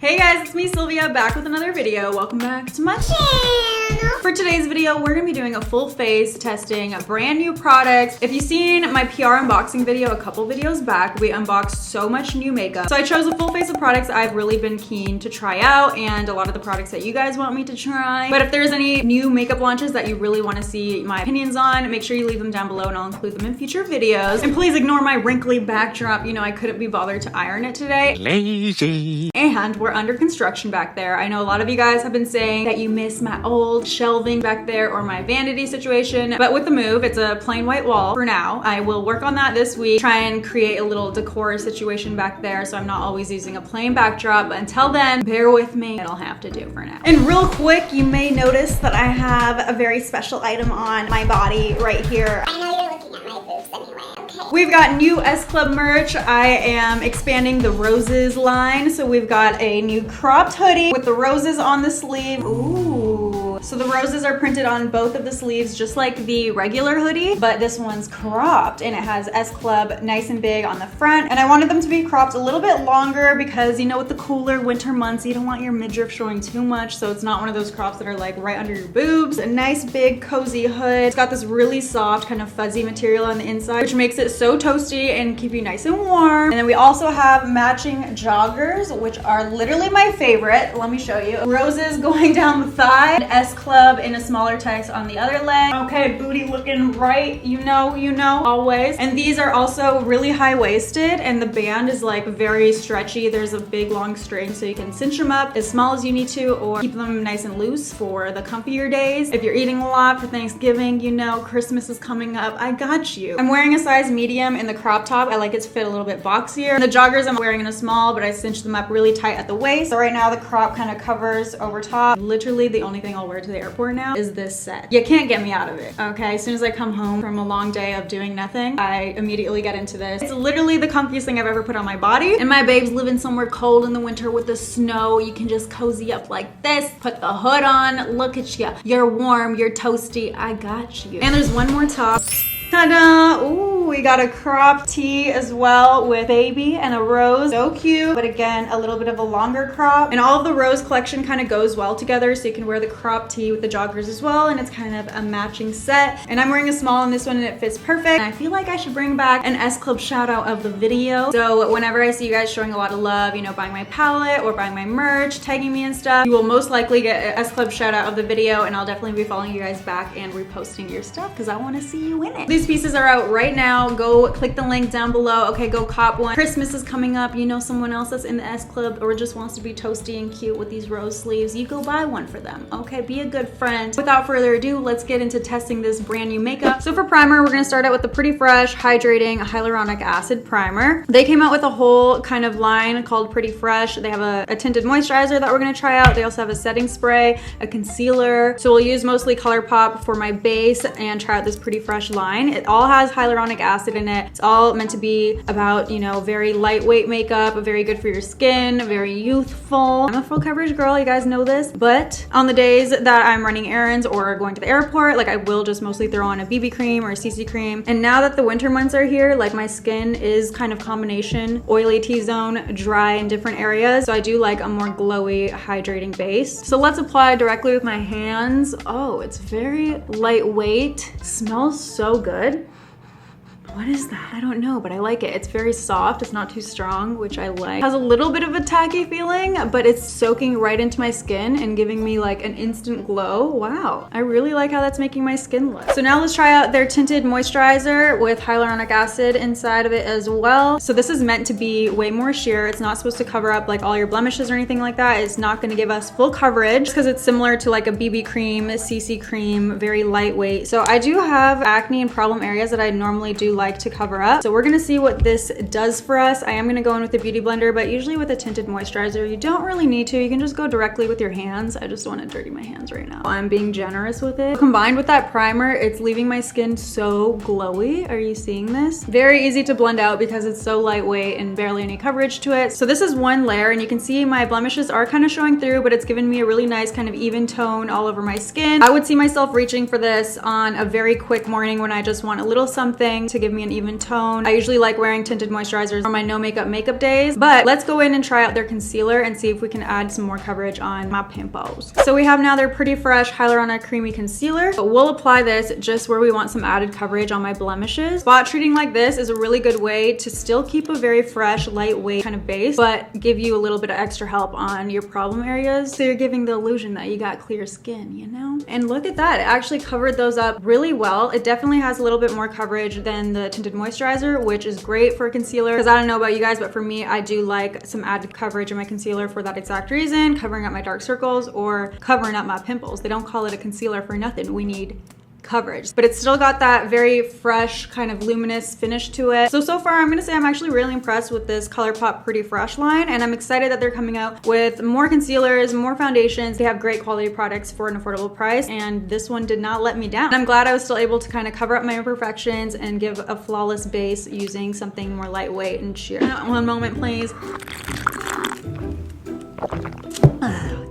Hey guys, it's me Sylvia back with another video. Welcome back to my channel. For today's video, we're gonna be doing a full face testing brand new products. If you've seen my PR unboxing video a couple videos back, we unboxed so much new makeup. So I chose a full face of products I've really been keen to try out and a lot of the products that you guys want me to try. But if there's any new makeup launches that you really wanna see my opinions on, make sure you leave them down below and I'll include them in future videos. And please ignore my wrinkly backdrop. You know, I couldn't be bothered to iron it today. Lazy. And we're under construction back there. I know a lot of you guys have been saying that you miss my old shelving back there or my vanity situation, but with the move, it's a plain white wall for now. I will work on that this week, try and create a little decor situation back there so I'm not always using a plain backdrop, but until then, bear with me, it'll have to do for now. And real quick, you may notice that I have a very special item on my body right here. I know you're looking at my boobs anyway, okay? We've got new S Club merch. I am expanding the roses line. So we've got a new cropped hoodie with the roses on the sleeve. Ooh. So the roses are printed on both of the sleeves, just like the regular hoodie, but this one's cropped and it has S Club nice and big on the front. And I wanted them to be cropped a little bit longer because, you know, with the cooler winter months, you don't want your midriff showing too much. So it's not one of those crops that are like right under your boobs. A nice big cozy hood. It's got this really soft kind of fuzzy material on the inside, which makes it so toasty and keep you nice and warm. And then we also have matching joggers, which are literally my favorite. Let me show you. Roses going down the thigh, S Club in a smaller text on the other leg. Okay, booty looking right, you know, always. And these are also really high-waisted and the band is like very stretchy. There's a big long string so you can cinch them up as small as you need to or keep them nice and loose for the comfier days. If you're eating a lot for Thanksgiving, you know, Christmas is coming up, I got you. I'm wearing a size medium in the crop top. I like it to fit a little bit boxier. The joggers I'm wearing in a small, but I cinched them up really tight at the waist. So right now the crop kind of covers over top. Literally the only thing I'll wear to the airport now is this set. You can't get me out of it, okay? As soon as I come home from a long day of doing nothing, I immediately get into this. It's literally the comfiest thing I've ever put on my body. And my babes living somewhere cold in the winter with the snow, you can just cozy up like this, put the hood on, look at you. You're warm, you're toasty, I got you. And there's one more top. Ta-da! Ooh, we got a crop tee as well with baby and a rose. So cute, but again, a little bit of a longer crop. And all of the rose collection kind of goes well together, so you can wear the crop tee with the joggers as well, and it's kind of a matching set. And I'm wearing a small in this one and it fits perfect. And I feel like I should bring back an S Club shout out of the video. So whenever I see you guys showing a lot of love, you know, buying my palette or buying my merch, tagging me and stuff, you will most likely get an S Club shout out of the video, and I'll definitely be following you guys back and reposting your stuff because I want to see you in it. These pieces are out right now. Go click the link down below. Okay, go cop one. Christmas is coming up. You know someone else that's in the S Club or just wants to be toasty and cute with these rose sleeves. You go buy one for them. Okay, be a good friend. Without further ado, let's get into testing this brand new makeup. So for primer, we're gonna start out with the Pretty Fresh Hydrating Hyaluronic Acid Primer. They came out with a whole kind of line called Pretty Fresh. They have a tinted moisturizer that we're gonna try out. They also have a setting spray, a concealer. So we'll use mostly ColourPop for my base and try out this Pretty Fresh line. It all has hyaluronic acid in it. It's all meant to be about, you know, very lightweight makeup, very good for your skin, very youthful. I'm a full coverage girl, you guys know this, but on the days that I'm running errands or going to the airport, like I will just mostly throw on a BB cream or a CC cream. And now that the winter months are here, like my skin is kind of combination oily T-zone, dry in different areas. So I do like a more glowy, hydrating base. So let's apply directly with my hands. Oh, it's very lightweight. Smells so good. What is that? I don't know, but I like it. It's very soft. It's not too strong, which I like. It has a little bit of a tacky feeling, but it's soaking right into my skin and giving me like an instant glow. Wow. I really like how that's making my skin look. So now let's try out their tinted moisturizer with hyaluronic acid inside of it as well. So this is meant to be way more sheer. It's not supposed to cover up like all your blemishes or anything like that. It's not going to give us full coverage because it's similar to like a BB cream, a CC cream, very lightweight. So I do have acne and problem areas that I normally do like to cover up. So we're gonna see what this does for us. I am gonna go in with a beauty blender, but usually with a tinted moisturizer, you don't really need to. You can just go directly with your hands. I just want to dirty my hands right now. I'm being generous with it. Combined with that primer, it's leaving my skin so glowy. Are you seeing this? Very easy to blend out because it's so lightweight and barely any coverage to it. So this is one layer and you can see my blemishes are kind of showing through, but it's given me a really nice kind of even tone all over my skin. I would see myself reaching for this on a very quick morning when I just want a little something to give give me an even tone. I usually like wearing tinted moisturizers on my no makeup days, but let's go in and try out their concealer and see if we can add some more coverage on my pimples. So we have now their Pretty Fresh Hyaluronic Creamy Concealer, but we'll apply this just where we want some added coverage on my blemishes. Spot treating like this is a really good way to still keep a very fresh, lightweight kind of base, but give you a little bit of extra help on your problem areas. So you're giving the illusion that you got clear skin, you know? And look at that, it actually covered those up really well. It definitely has a little bit more coverage than the tinted moisturizer, which is great for a concealer, because I don't know about you guys, but for me, I do like some added coverage in my concealer for that exact reason, covering up my dark circles or covering up my pimples. They don't call it a concealer for nothing. We need coverage, but it's still got that very fresh kind of luminous finish to it. So far I'm gonna say I'm actually really impressed with this ColourPop Pretty Fresh line, and I'm excited that they're coming out with more concealers, more foundations. They have great quality products for an affordable price, and this one did not let me down. And I'm glad I was still able to kind of cover up my imperfections and give a flawless base using something more lightweight and sheer. One moment please.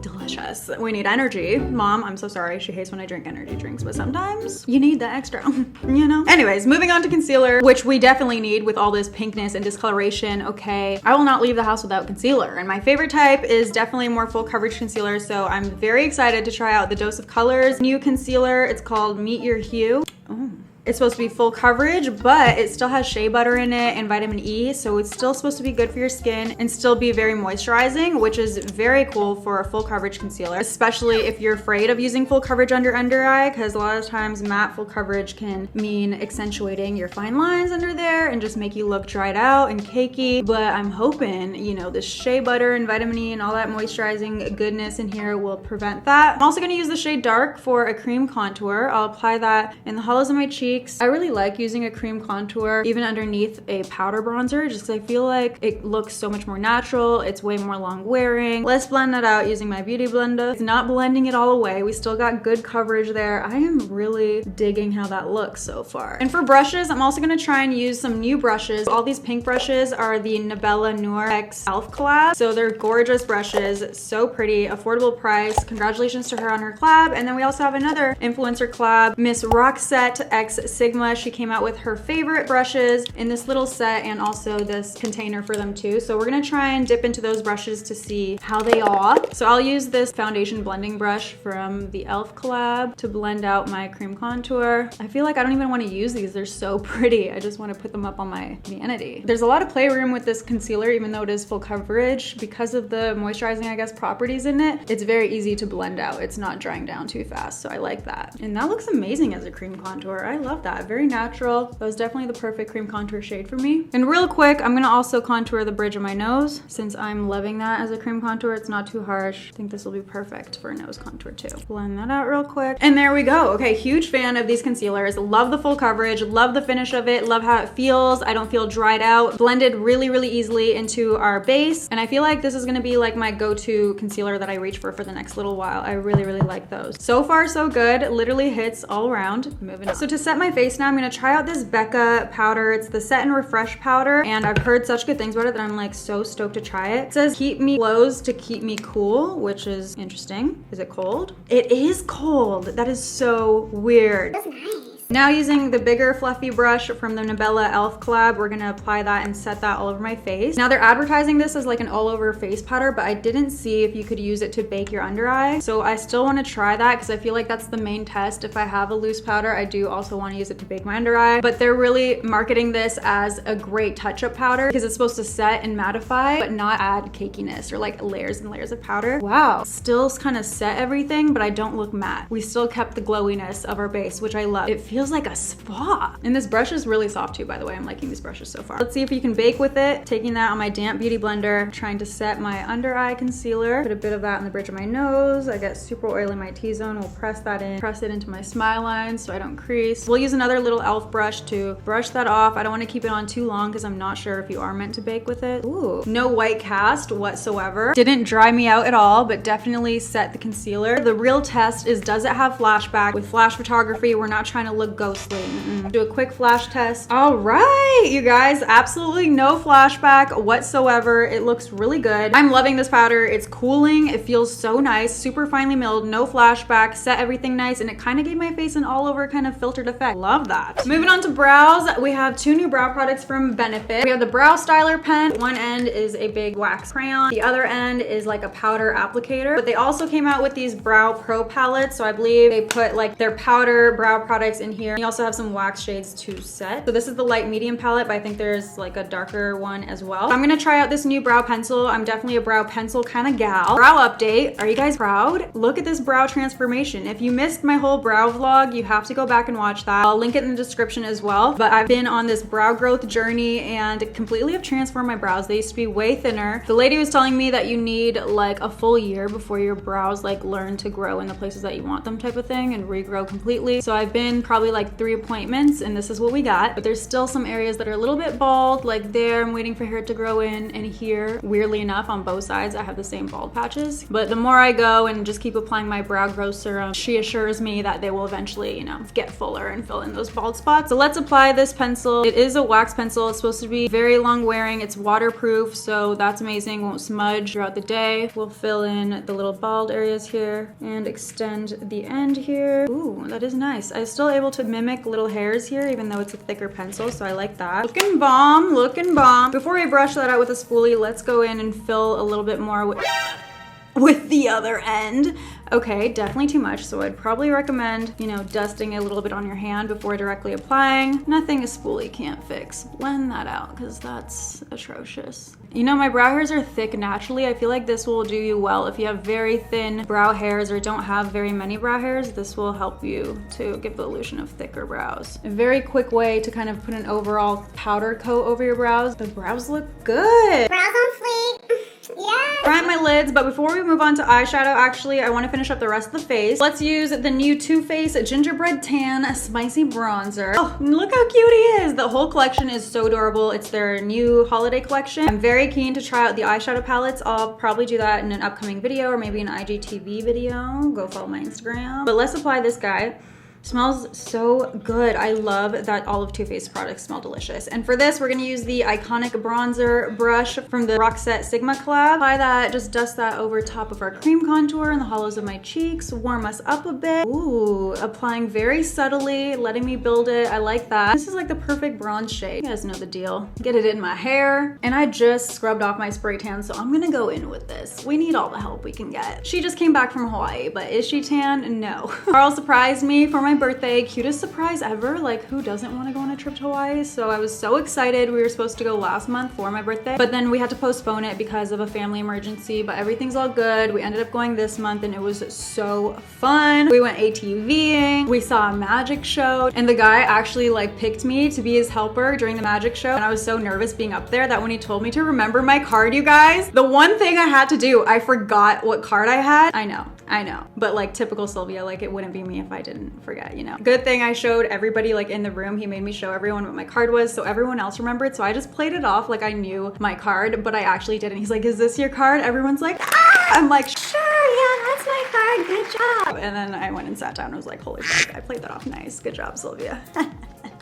Delicious. We need energy. Mom, I'm so sorry. She hates when I drink energy drinks, but sometimes you need the extra, you know? Anyways, moving on to concealer, which we definitely need with all this pinkness and discoloration. Okay, I will not leave the house without concealer, and my favorite type is definitely more full coverage concealer, so I'm very excited to try out the Dose of Colors new concealer. It's called Meet Your Hue. Oh. It's supposed to be full coverage, but it still has shea butter in it and vitamin E, so it's still supposed to be good for your skin and still be very moisturizing, which is very cool for a full coverage concealer, especially if you're afraid of using full coverage under eye, because a lot of times matte full coverage can mean accentuating your fine lines under there and just make you look dried out and cakey. But I'm hoping, you know, the shea butter and vitamin E and all that moisturizing goodness in here will prevent that. I'm also gonna use the shade Dark for a cream contour. I'll apply that in the hollows of my cheeks. I really like using a cream contour even underneath a powder bronzer, just because I feel like it looks so much more natural. It's way more long wearing. Let's blend that out using my beauty blender. It's not blending it all away. We still got good coverage there. I am really digging how that looks so far. And for brushes, I'm also gonna try and use some new brushes. All these pink brushes are the Nabella Noir X Elf collab. So they're gorgeous brushes, so pretty, affordable price. Congratulations to her on her collab. And then we also have another influencer collab, Miss Roxette X Sigma. She came out with her favorite brushes in this little set and also this container for them too. So we're gonna try and dip into those brushes to see how they are. So I'll use this foundation blending brush from the Elf collab to blend out my cream contour. I feel like I don't even want to use these. They're so pretty. I just want to put them up on my vanity. There's a lot of playroom with this concealer, even though it is full coverage. Because of the moisturizing, I guess, properties in it, it's very easy to blend out. It's not drying down too fast, so I like that. And that looks amazing as a cream contour. I love that. Very natural. That was definitely the perfect cream contour shade for me. And real quick, I'm gonna also contour the bridge of my nose. Since I'm loving that as a cream contour, it's not too harsh. I think this will be perfect for a nose contour too. Blend that out real quick. And there we go. Okay, huge fan of these concealers. Love the full coverage, love the finish of it, love how it feels. I don't feel dried out. Blended really, really easily into our base. And I feel like this is gonna be like my go-to concealer that I reach for the next little while. I really, really like those. So far, so good. Literally hits all around. Moving on. So to set my face now, I'm gonna try out this BECCA powder. It's the Set and Refresh powder, and I've heard such good things about it that I'm like so stoked to try it. It says keep me closed to keep me cool, which is interesting. Is it cold? It is cold. That is so weird. That's nice. Now using the bigger fluffy brush from the Nabella Elf collab, we're gonna apply that and set that all over my face. Now they're advertising this as like an all over face powder, but I didn't see if you could use it to bake your under eye. So I still wanna try that because I feel like that's the main test. If I have a loose powder, I do also wanna use it to bake my under eye, but they're really marketing this as a great touch-up powder because it's supposed to set and mattify, but not add cakiness or like layers and layers of powder. Wow, still kind of set everything, but I don't look matte. We still kept the glowiness of our base, which I love. It feels like a spa. And this brush is really soft too, by the way. I'm liking these brushes so far. Let's see if you can bake with it. Taking that on my damp beauty blender, trying to set my under eye concealer. Put a bit of that on the bridge of my nose. I get super oily in my T-zone. We'll press that in, press it into my smile line so I don't crease. We'll use another little Elf brush to brush that off. I don't want to keep it on too long because I'm not sure if you are meant to bake with it. Ooh, no white cast whatsoever. Didn't dry me out at all, but definitely set the concealer. The real test is, does it have flashback? With flash photography, we're not trying to look look ghostly. Do a quick flash test. All right, you guys, absolutely no flashback whatsoever. It looks really good. I'm loving this powder. It's cooling. It feels so nice, super finely milled, no flashback, set everything nice, and it kind of gave my face an all over kind of filtered effect. Love that. Moving on to brows, we have 2 new brow products from Benefit. We have the Brow Styler pen. One end is a big wax crayon. The other end is like a powder applicator, but they also came out with these Brow Pro palettes. So I believe they put like their powder brow products in here. You also have some wax shades to set. So this is the light medium palette, but I think there's like a darker one as well. So I'm gonna try out this new brow pencil. I'm definitely a brow pencil kind of gal. Brow update. Are you guys proud? Look at this brow transformation. If you missed my whole brow vlog, you have to go back and watch that. I'll link it in the description as well. But I've been on this brow growth journey and completely have transformed my brows. They used to be way thinner. The lady was telling me that you need like a full year before your brows like learn to grow in the places that you want them type of thing and regrow completely. So I've been probably like 3 appointments and this is what we got. But there's still some areas that are a little bit bald, like there. I'm waiting for hair to grow in, and here, weirdly enough, on both sides, I have the same bald patches. But the more I go and just keep applying my brow growth serum, she assures me that they will eventually, you know, get fuller and fill in those bald spots. So let's apply this pencil. It is a wax pencil. It's supposed to be very long wearing. It's waterproof, so that's amazing. Won't smudge throughout the day. We'll fill in the little bald areas here and extend the end here. Ooh, that is nice. I'm still able to mimic little hairs here, even though it's a thicker pencil, so I like that. Looking bomb, looking bomb. Before we brush that out with a spoolie, let's go in and fill a little bit more with the other end. Okay, definitely too much, so I'd probably recommend, you know, dusting a little bit on your hand before directly applying. Nothing a spoolie can't fix. Blend that out, because that's atrocious. You know, my brow hairs are thick naturally. I feel like this will do you well. If you have very thin brow hairs or don't have very many brow hairs, this will help you to give the illusion of thicker brows. A very quick way to kind of put an overall powder coat over your brows. The brows look good. Brows on fleek. Yeah. Prime my lids, but before we move on to eyeshadow, actually, I want to finish up the rest of the face. Let's use the new Too Faced Gingerbread Tan Spicy Bronzer. Oh, look how cute he is. The whole collection is so adorable. It's their new holiday collection. I'm very keen to try out the eyeshadow palettes. I'll probably do that in an upcoming video or maybe an IGTV video. Go follow my Instagram. But let's apply this guy. Smells so good. I love that all of Too Faced products smell delicious. And for this, we're gonna use the iconic bronzer brush from the Roxette Sigma collab. Apply that, just dust that over top of our cream contour in the hollows of my cheeks, warm us up a bit. Ooh, applying very subtly, letting me build it. I like that. This is like the perfect bronze shade. You guys know the deal. Get it in my hair. And I just scrubbed off my spray tan, so I'm gonna go in with this. We need all the help we can get. She just came back from Hawaii, but is she tan? No. Carl surprised me for my birthday. Cutest surprise ever. Like, who doesn't want to go on a trip to Hawaii? So I was so excited. We were supposed to go last month for my birthday, but then we had to postpone it because of a family emergency, but everything's all good. We ended up going this month and it was so fun. We went ATVing, we saw a magic show, and the guy actually like picked me to be his helper during the magic show, and I was so nervous being up there that when he told me to remember my card, you guys, the one thing I had to do, I forgot what card I had. I know, but like typical Sylvia, like it wouldn't be me if I didn't forget, you know. Good thing I showed everybody like in the room. He made me show everyone what my card was so everyone else remembered, so I just played it off like I knew my card, but I actually didn't. He's like, is this your card? Everyone's like, ah! I'm like, sure, yeah, that's my card, good job. And then I went and sat down and was like, holy fuck, I played that off nice. Good job, Sylvia.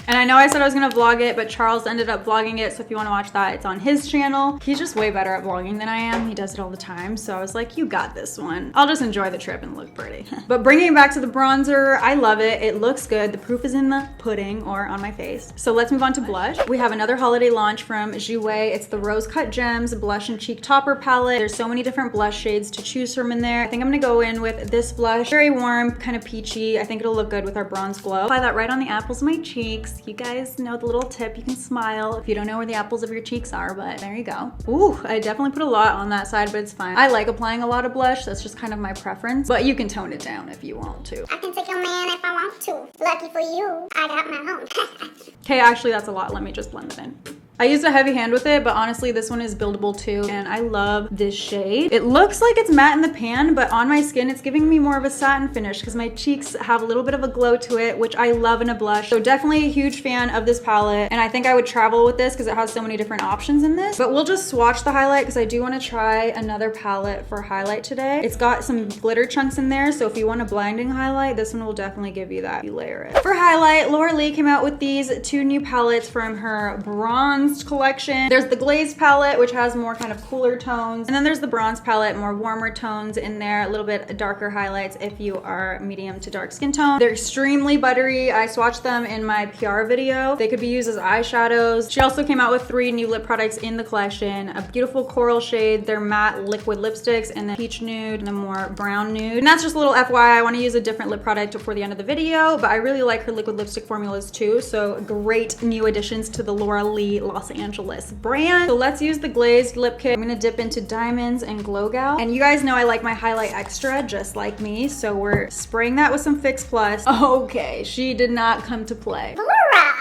And I know I said I was gonna vlog it, but Charles ended up vlogging it, so if you wanna watch that, it's on his channel. He's just way better at vlogging than I am. He does it all the time, so I was like, you got this one. I'll just enjoy the trip and look pretty. But bringing it back to the bronzer, I love it. It looks good. The proof is in the pudding or on my face. So let's move on to blush. We have another holiday launch from JOUER. It's the Rose Cut Gems Blush and Cheek Topper Palette. There's so many different blush shades to choose from in there. I think I'm gonna go in with this blush. Very warm, kind of peachy. I think it'll look good with our bronze glow. Apply that right on the apples of my cheeks. You guys know the little tip, you can smile if you don't know where the apples of your cheeks are, but there you go. Ooh, I definitely put a lot on that side, but it's fine. I like applying a lot of blush. That's just kind of my preference, but you can tone it down if you want to. I can take your man if I want to. Lucky for you, I got my own. Okay, actually that's a lot. Let me just blend it in. I used a heavy hand with it, but honestly, this one is buildable too, and I love this shade. It looks like it's matte in the pan, but on my skin, it's giving me more of a satin finish because my cheeks have a little bit of a glow to it, which I love in a blush. So definitely a huge fan of this palette, and I think I would travel with this because it has so many different options in this. But we'll just swatch the highlight because I do want to try another palette for highlight today. It's got some glitter chunks in there, so if you want a blinding highlight, this one will definitely give you that. You layer it. For highlight, Laura Lee came out with these two new palettes from her bronzed collection. There's the glazed palette, which has more kind of cooler tones, and then there's the bronze palette, more warmer tones in there, a little bit darker highlights if you are medium to dark skin tone. They're extremely buttery. I swatched them in my PR video. They could be used as eyeshadows. She also came out with 3 new lip products in the collection, a beautiful coral shade, their matte liquid lipsticks, and then peach nude and a more brown nude. And that's just a little FYI. I want to use a different lip product before the end of the video, but I really like her liquid lipstick formulas too, so great new additions to the Laura Lee Los Angeles brand. So let's use the glazed lip kit. I'm gonna dip into Diamonds and Glow Gal. And you guys know I like my highlight extra, just like me, so we're spraying that with some Fix Plus. Okay, she did not come to play.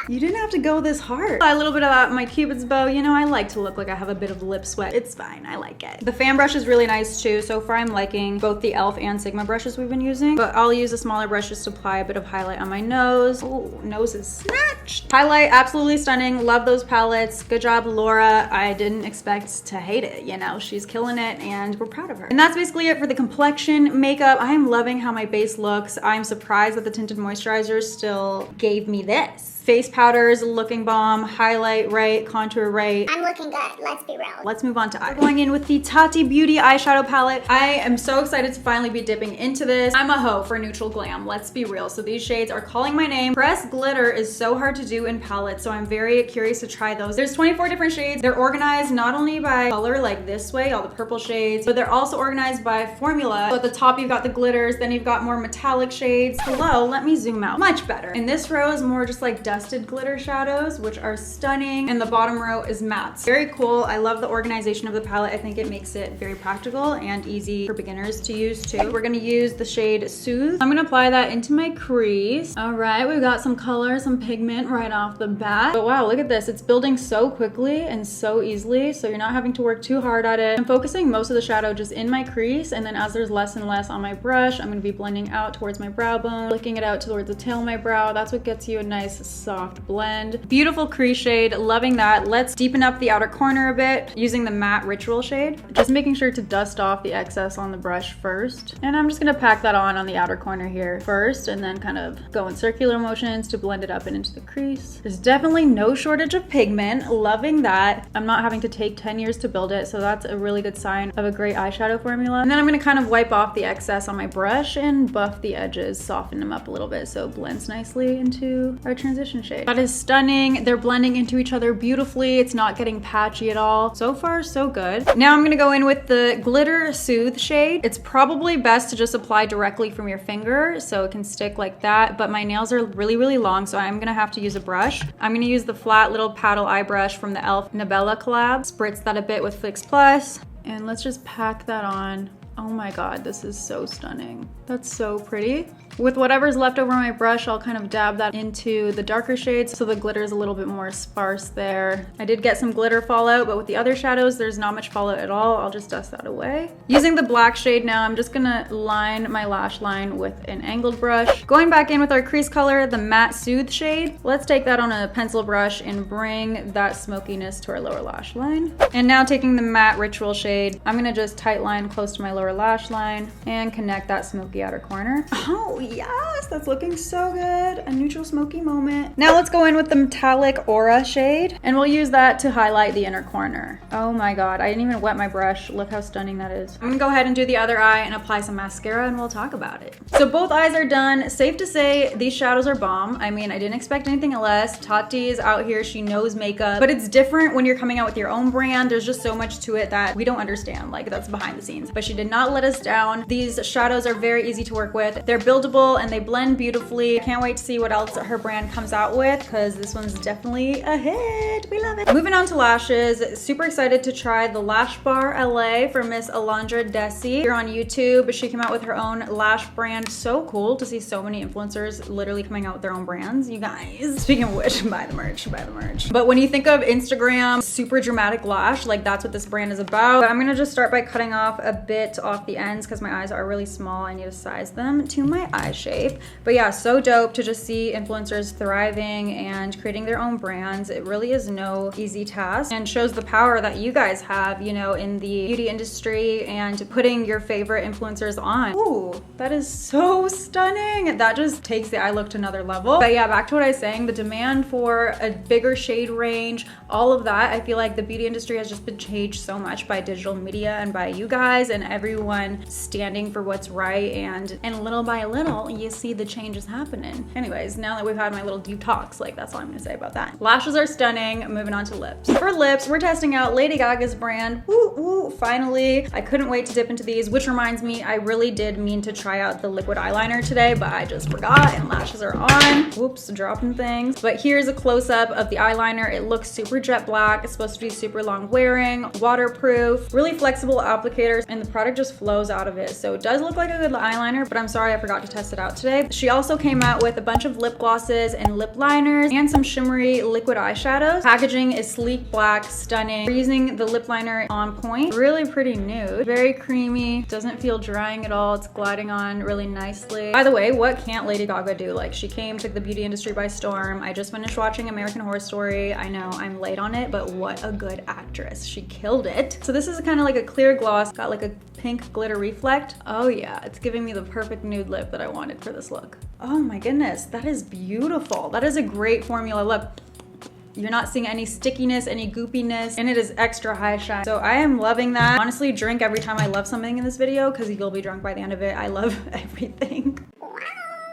You didn't have to go this hard. A little bit about my Cupid's bow. You know, I like to look like I have a bit of lip sweat. It's fine, I like it. The fan brush is really nice too. So far I'm liking both the e.l.f. and Sigma brushes we've been using, but I'll use a smaller brush just to apply a bit of highlight on my nose. Oh, nose is snatched. Highlight, absolutely stunning. Love those palettes. Good job, Laura. I didn't expect to hate it, you know, she's killing it and we're proud of her. And that's basically it for the complexion makeup. I am loving how my base looks. I'm surprised that the tinted moisturizer still gave me this. Face powders, looking bomb, highlight right, contour right. I'm looking good, let's be real. Let's move on to eye. We're going in with the Tati Beauty eyeshadow palette. I am so excited to finally be dipping into this. I'm a hoe for neutral glam, let's be real. So these shades are calling my name. Pressed glitter is so hard to do in palettes, so I'm very curious to try those. There's 24 different shades. They're organized not only by color, like this way, all the purple shades, but they're also organized by formula. So at the top, you've got the glitters, then you've got more metallic shades. Hello, let me zoom out. Much better. And this row is more just like dusted glitter shadows, which are stunning, and the bottom row is mattes. Very cool. I love the organization of the palette. I think it makes it very practical and easy for beginners to use too. We're gonna use the shade Soothe. I'm gonna apply that into my crease. All right, we've got some color, some pigment right off the bat. But wow, look at this. It's building so quickly and so easily, so you're not having to work too hard at it. I'm focusing most of the shadow just in my crease, and then as there's less and less on my brush, I'm gonna be blending out towards my brow bone, flicking it out towards the tail of my brow. That's what gets you a nice soft blend. Beautiful crease shade, loving that. Let's deepen up the outer corner a bit using the matte Ritual shade. Just making sure to dust off the excess on the brush first. And I'm just gonna pack that on the outer corner here first, and then kind of go in circular motions to blend it up and into the crease. There's definitely no shortage of pigment, loving that. I'm not having to take 10 years to build it, so that's a really good sign of a great eyeshadow formula. And then I'm gonna kind of wipe off the excess on my brush and buff the edges, soften them up a little bit so it blends nicely into our transition shade. That is stunning. They're blending into each other beautifully. It's not getting patchy at all. So far, so good. Now I'm gonna go in with the Glitter Soothe shade. It's probably best to just apply directly from your finger so it can stick like that, but my nails are really, really long, so I'm gonna have to use a brush. I'm gonna use the flat little paddle eye brush from the e.l.f. Nabella collab. Spritz that a bit with Fix Plus, and let's just pack that on. Oh my god, this is so stunning. That's so pretty. With whatever's left over my brush, I'll kind of dab that into the darker shades so the glitter is a little bit more sparse there. I did get some glitter fallout, but with the other shadows, there's not much fallout at all. I'll just dust that away. Using the black shade now, I'm just gonna line my lash line with an angled brush. Going back in with our crease color, the matte Soothe shade. Let's take that on a pencil brush and bring that smokiness to our lower lash line. And now taking the matte Ritual shade, I'm gonna just tight line close to my lower lash line and connect that smoky outer corner. Oh, yes, that's looking so good. A neutral smoky moment. Now let's go in with the metallic Aura shade, and we'll use that to highlight the inner corner. Oh my god, I didn't even wet my brush. Look how stunning that is. I'm gonna go ahead and do the other eye and apply some mascara, and we'll talk about it. So both eyes are done. Safe to say, these shadows are bomb. I mean, I didn't expect anything less. Tati is out here, she knows makeup, but it's different when you're coming out with your own brand. There's just so much to it that we don't understand. Like, that's behind the scenes. But she did not let us down. These shadows are very easy to work with. They're buildable and they blend beautifully. Can't wait to see what else her brand comes out with because this one's definitely a hit. We love it. Moving on to lashes. Super excited to try the Lash Bar LA for Miss Alondra Desi. Here on YouTube, she came out with her own lash brand. So cool to see so many influencers literally coming out with their own brands, you guys. Speaking of which, buy the merch, buy the merch. But when you think of Instagram, super dramatic lash, like that's what this brand is about. But I'm gonna just start by cutting off a bit off the ends because my eyes are really small. I need to size them to my eye shape. But yeah, so dope to just see influencers thriving and creating their own brands. It really is no easy task and shows the power that you guys have, you know, in the beauty industry and putting your favorite influencers on. Ooh, that is so stunning. That just takes the eye look to another level. But yeah, back to what I was saying, the demand for a bigger shade range, all of that, I feel like the beauty industry has just been changed so much by digital media and by you guys and everyone standing for what's right, and little by little you see the changes happening. Anyways, now that we've had my little deep talks, like that's all I'm gonna say about that. Lashes are stunning. Moving on to lips. For lips, we're testing out Lady Gaga's brand. Woo, finally. I couldn't wait to dip into these, which reminds me, I really did mean to try out the liquid eyeliner today, but I just forgot and lashes are on. Whoops, dropping things. But here's a close-up of the eyeliner. It looks super jet black. It's supposed to be super long wearing, waterproof, really flexible applicators, and the product just flows out of it. So it does look like a good eyeliner, but I'm sorry I forgot to test it out today. She also came out with a bunch of lip glosses and lip liners and some shimmery liquid eyeshadows. Packaging is sleek black, stunning. We're using the lip liner on point. Really pretty nude, very creamy, doesn't feel drying at all. It's gliding on really nicely. By the way, what can't Lady Gaga do? Like, she took the beauty industry by storm. I just finished watching American Horror Story. I know I'm late on it, but what a good actress. She killed it. So this is kind of like a clear gloss, got like a pink glitter reflect. Oh yeah, it's giving me the perfect nude lip that I wanted for this look. Oh my goodness, that is beautiful. That is a great formula lip. You're not seeing any stickiness, any goopiness, and it is extra high shine. So I am loving that. Honestly, drink every time I love something in this video because you'll be drunk by the end of it. I love everything.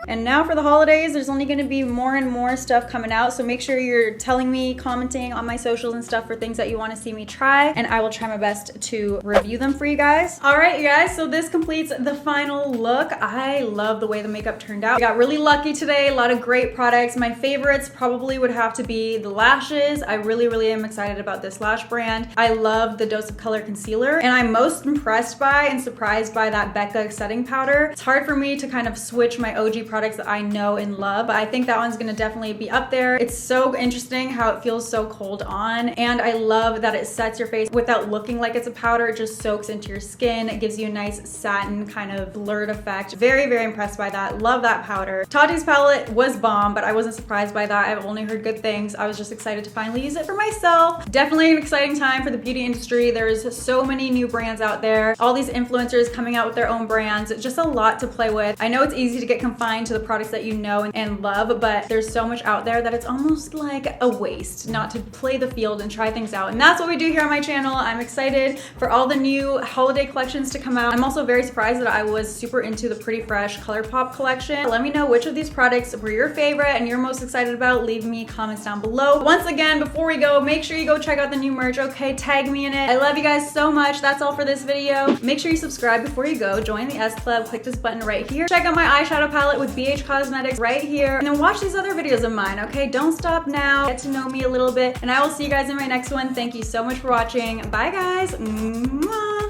And now for the holidays, there's only gonna be more and more stuff coming out. So make sure you're telling me, commenting on my socials and stuff for things that you wanna see me try. And I will try my best to review them for you guys. All right, you guys, so this completes the final look. I love the way the makeup turned out. I got really lucky today, a lot of great products. My favorites probably would have to be the lashes. I really am excited about this lash brand. I love the Dose of Color concealer. And I'm most impressed by and surprised by that BECCA setting powder. It's hard for me to kind of switch my OG products that I know and love, but I think that one's gonna definitely be up there. It's so interesting how it feels so cold on, and I love that it sets your face without looking like it's a powder. It just soaks into your skin. It gives you a nice satin kind of blurred effect. Very impressed by that. Love that powder. Tati's palette was bomb, but I wasn't surprised by that. I've only heard good things. I was just excited to finally use it for myself. Definitely an exciting time for the beauty industry. There's so many new brands out there. All these influencers coming out with their own brands. Just a lot to play with. I know it's easy to get confined to the products that you know and love, but there's so much out there that it's almost like a waste not to play the field and try things out. And that's what we do here on my channel. I'm excited for all the new holiday collections to come out. I'm also very surprised that I was super into the Pretty Fresh ColourPop collection. Let me know which of these products were your favorite and you're most excited about. Leave me comments down below. Once again, before we go, make sure you go check out the new merch, okay? Tag me in it. I love you guys so much. That's all for this video. Make sure you subscribe before you go. Join the S Club. Click this button right here. Check out my eyeshadow palette with BH Cosmetics right here, and then watch these other videos of mine, okay? Don't stop now. Get to know me a little bit, and I will see you guys in my next one. Thank you so much for watching. Bye, guys. Mwah.